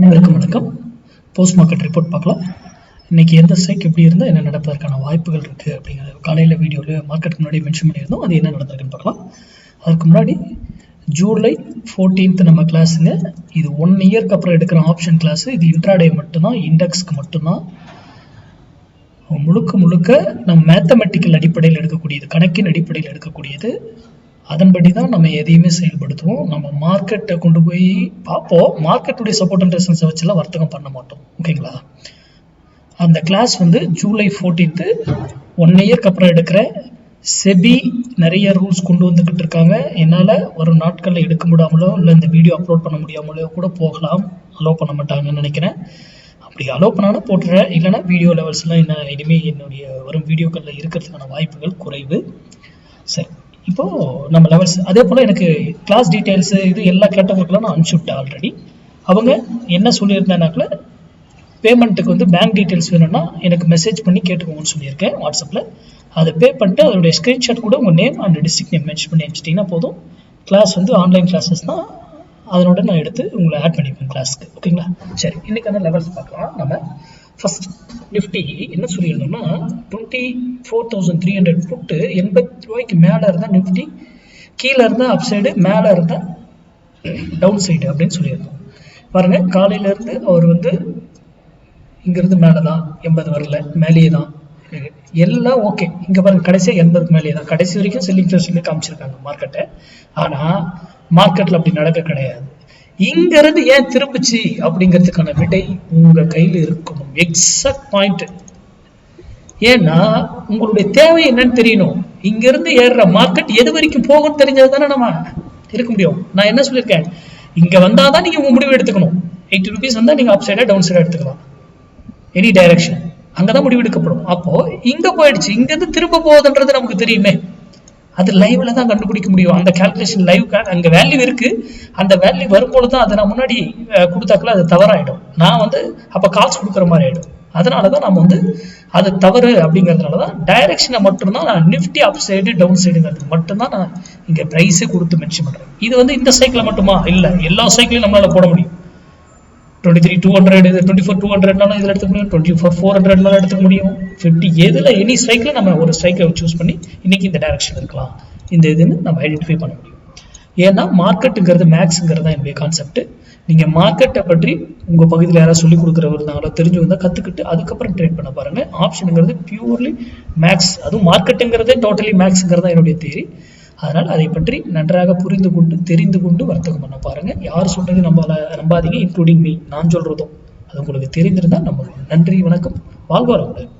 அனைவருக்கும் வணக்கம். Post market report பார்க்கலாம். இன்னைக்கு எந்த ஸ்ட்ரைக் எப்படி இருந்தால் என்ன நடப்பதற்கான வாய்ப்புகள் இருக்குது அப்படிங்கிறது காலையில் வீடியோவில் மார்க்கெட்டுக்கு முன்னாடி மென்ஷன் பண்ணியிருந்தோம். அது என்ன நடந்திருக்குன்னு பார்க்கலாம். அதுக்கு முன்னாடி ஜூலை 14th நம்ம கிளாஸுங்க. இது 1 இயர்க்கு அப்புறம் எடுக்கிற ஆப்ஷன் கிளாஸு. இது இன்ட்ராடே மட்டும்தான், இண்டெக்ஸ்க்கு மட்டும்தான். முழுக்க நம்ம மேத்தமெட்டிக்கல் அடிப்படையில் எடுக்கக்கூடியது, கணக்கின் அடிப்படையில் எடுக்கக்கூடியது. அதன்படி தான் நம்ம எதையுமே செயல்படுத்துவோம். நம்ம மார்க்கெட்டை கொண்டு போய் பார்ப்போம். மார்க்கெட்டுடைய சப்போர்ட் அண்ட் ரெசிஸ்டன்ஸை வச்செல்லாம் வர்த்தகம் பண்ண மாட்டோம். ஓகேங்களா? அந்த கிளாஸ் ஜூலை 14th 1 இயர்க்கு அப்புறம் எடுக்கிற. செபி நிறைய ரூல்ஸ் கொண்டு வந்துக்கிட்டு இருக்காங்க. என்னால் வரும் நாட்களில் எடுக்க முடியாமலோ இல்லை இந்த வீடியோ அப்லோட் பண்ண முடியாமலோ கூட போகலாம். அலோவ் பண்ண மாட்டாங்கன்னு நினைக்கிறேன். அப்படி அலோவ் பண்ணாலும் போட்டுறேன். இல்லைனா வீடியோ லெவல்ஸ்லாம் என்ன இனிமேல் என்னுடைய வரும் வீடியோக்களில் இருக்கிறதுக்கான வாய்ப்புகள் குறைவு. சரி, இப்போது நம்ம லெவல்ஸ் அதே போல் எனக்கு கிளாஸ் டீட்டெயில்ஸு இது எல்லா கேட்டவங்களுக்கெல்லாம் நான் அனுப்பிச்சுவிட்டேன் ஆல்ரெடி. அவங்க என்ன சொல்லியிருந்தேனாக்கில் பேமெண்ட்டுக்கு பேங்க் டீட்டெயில்ஸ் வேணும்னா எனக்கு மெசேஜ் பண்ணி கேட்டுக்கோங்கன்னு சொல்லியிருக்கேன் வாட்ஸ்அப்பில். அதை பே பண்ணிட்டு அதோடைய ஸ்க்ரீன்ஷாட் கூட உங்கள் name and district name mention பண்ணி அனுப்பிச்சிட்டிங்கன்னா போதும். கிளாஸ் ஆன்லைன் கிளாஸஸ் தான், அதனோட நான் எடுத்து உங்களை ஆட் பண்ணிப்பேன் கிளாஸ்க்கு. ஓகேங்களா? சரி, இன்றைக்கான லெவல்ஸ் பார்க்கலாம். நம்ம ஃபர்ஸ்ட் நிஃப்டி என்ன சொல்லியிருந்தோம்னா 24,300 புட்டு 80 ரூபாய்க்கு மேலே இருந்தால் நிஃப்டி, கீழே இருந்தால் அப் சைடு, மேலே இருந்தால் டவுன் சைடு அப்படின்னு சொல்லியிருந்தோம். பாருங்க, காலையிலேருந்து அவர் இங்கிருந்து மேலே தான், 80 வரல, மேலேயே தான், எல்லாம் ஓகே. இங்கே பாருங்க, கடைசியாக 80க்கு மேலேயே தான், கடைசி வரைக்கும் செல்லிங் ப்ரெஷர்லேயே காமிச்சிருக்காங்க மார்க்கெட்டை. ஆனால் மார்க்கெட்டில் அப்படி நடக்க கிடையாது. இங்கிருந்து ஏன் திரும்பிச்சு அப்படிங்கிறதுக்கான விடை உங்க கையில் இருக்கணும். Exact point. ஏன்னா உங்களுடைய தேவை என்னன்னு தெரியணும். இங்கிருந்து ஏறுற மார்க்கெட் எது வரைக்கும் போகும்னு தெரிஞ்சது தானே நம்ம இருக்க முடியும். நான் என்ன சொல்லியிருக்கேன், இங்க வந்தாதான் நீங்க உங்க முடிவு எடுத்துக்கணும். 80 rupees வந்தா நீங்க அப் சைடா டவுன் சைடா எடுத்துக்கலாம், எனி டைரக்ஷன். அங்கதான் முடிவு எடுக்கப்படும். அப்போ இங்க போயிடுச்சு, இங்க இருந்து திரும்ப போகுதுன்றது நமக்கு தெரியுமே. அது லைவ்ல தான் கண்டுபிடிக்க முடியும். அந்த கால்குலேஷன் லைவ் அங்க வேல்யூ இருக்கு. அந்த வேல்யூ வரும்போது தான் அதை நான் முன்னாடி கொடுத்தாக்கல அது தவறாயிடும். நான் அப்ப கால்ஸ் கொடுக்குற மாதிரி ஆயிடும். அதனாலதான் நம்ம அது தவறு. அப்படிங்கிறதுனாலதான் டைரக்ஷனை மட்டும்தான் நான் நிஃப்டி அப் சைடு டவுன் சைடுங்கிறது மட்டும்தான் நான் இங்க பிரைஸே கொடுத்து மென்ஷன் பண்றேன். இது இந்த சைக்கிள் மட்டுமா இல்ல, எல்லா சைக்கிளையும் நம்மளால போட முடியும். 23,200, 24,200 இதில் எடுத்துக்க முடியும், 24,400 எடுத்துக்க முடியும், 50 எதில் எனி ஸ்ட்ரைக்கில் நம்ம ஒரு ஸ்ட்ரைக்கை சூஸ் பண்ணி இன்னைக்கு இந்த டைரக்ஷன் இருக்கலாம், இந்த இதுன்னு நம்ம ஐடென்டிஃபை பண்ண முடியும். ஏன்னா மார்க்கெட்டுங்கிறது மேக்ஸுங்கிறது தான் என்னுடைய கான்செப்ட். நீங்கள் மார்க்கெட்டை பற்றி உங்கள் பகுதியில் யாராவது சொல்லிக் கொடுக்குறவர் இருந்தாங்களோ தெரிஞ்சவங்க கற்றுக்கிட்டு அதுக்கப்புறம் ட்ரேட் பண்ண பாருங்கள். ஆப்ஷனுங்கிறது பியூர்லி மேக்ஸ், அதுவும் மார்க்கெட்டுங்கிறதே டோட்டலி மேக்ஸுங்கிறது தான் என்னுடைய தியரி. அதனால் அதை பற்றி நன்றாக புரிந்து கொண்டு தெரிந்து கொண்டு வர்த்தகம் பண்ண பாருங்க. யார் சொல்றது நம்பாதீங்க, இன்க்ளூடிங் மீ. நான் சொல்றதும் அது உங்களுக்கு தெரிந்திருந்தால் நம்புங்க. நன்றி, வணக்கம், வாழ்க வளமுடன்.